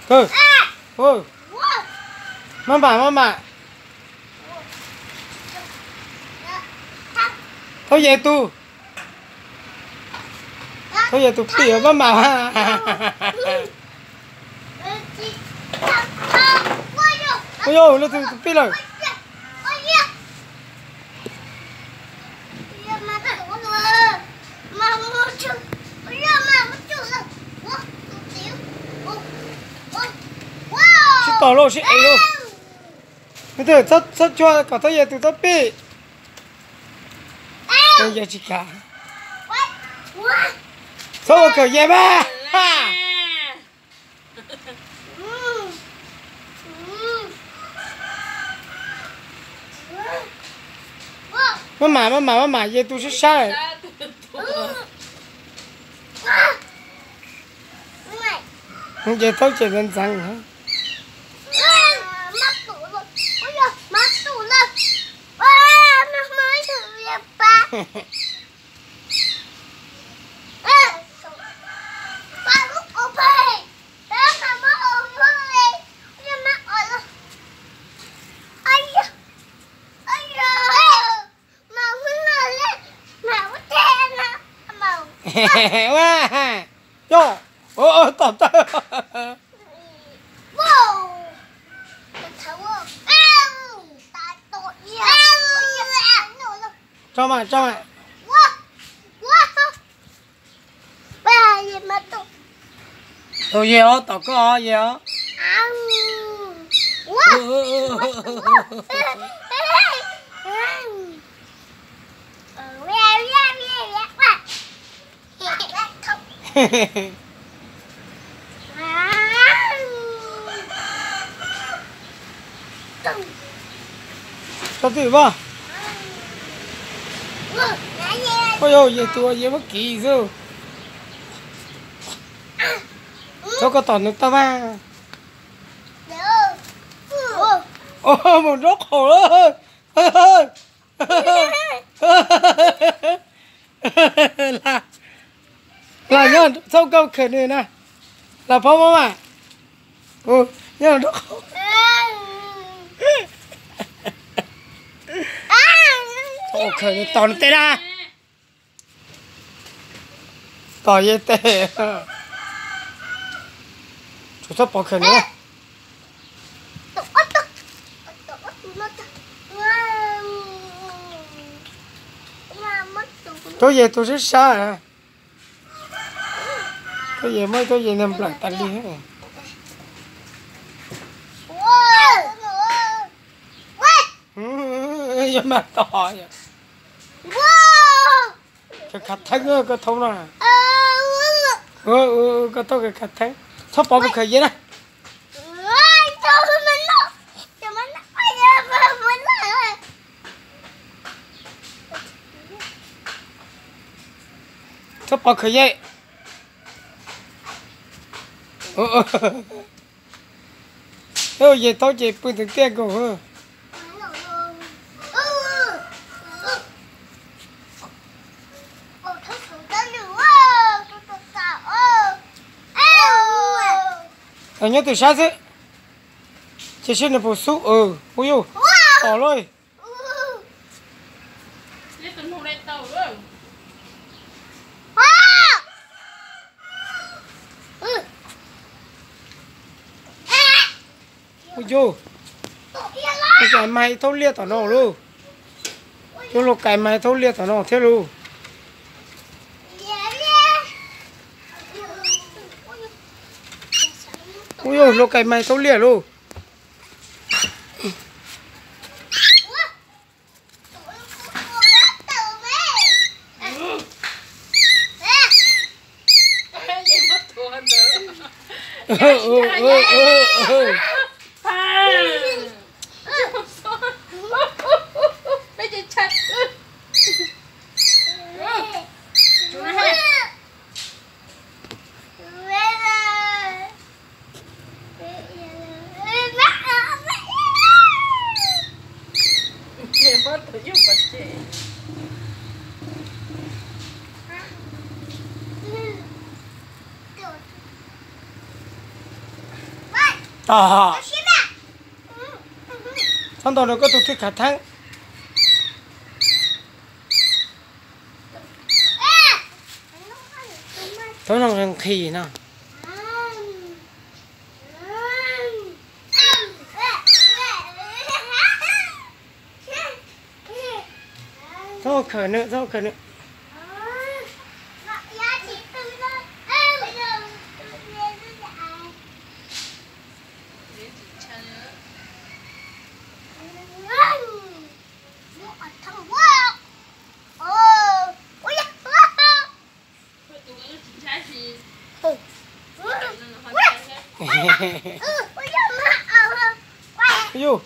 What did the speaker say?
Thôi. Thôi. Mama. Thôi về tu. Thôi về tu pì mama. Ôi yo, nó tu pì rồi. Tỏ lộ chị ấy luôn. Bây giờ rất cho cả thời gian từ rất bị. Bây giờ chị cả. Sao mà cởi dẹp à? Mama, ye tu sẽ sai. Ye thôi chỉ đơn giản hả? Wow. Yo. Tập. Cho mày. Thôi gì đó, tao có gì đó. Cho thử vào. Ôi ôi, vậy tôi vậy mất kỳ rồi. Cho có tỏi nước ta va. Ôi, một rốt khổ ơi. Là nhá, sao câu khởi này nè. Là phong không à? Nhá là rốt khổ. Thôi khởi này tỏi tê ra. Tỏi vậy tê. Chú sắp bỏ khởi nữa. Tôi về tôi rất xa à. Tôi về nằm lặng tay đi hết. Giờ mà to vậy. Cái khát thắng á, cái thông nào. Cái to cái khát thắng. Sắp bỏ cái khởi vậy nè. Sắp bỏ khởi vậy. Vậy tôi chỉ bưng từng tiền của hả? Nhớ từ sáng chứ. Chỉ xin là bổ sung. Ôi dồi. Tỏ rồi. Ôi dồi. Cái mày thâu liệt ở nó luôn. Chứ lúc cái mày thâu liệt ở nó thế luôn. Ôi dồi, lúc cái mày thâu liệt luôn. à xong rồi nó có tụt thích cả tháng thôi nó thằng khỉ nào thôi khởi nữa thôi khởi nữa vô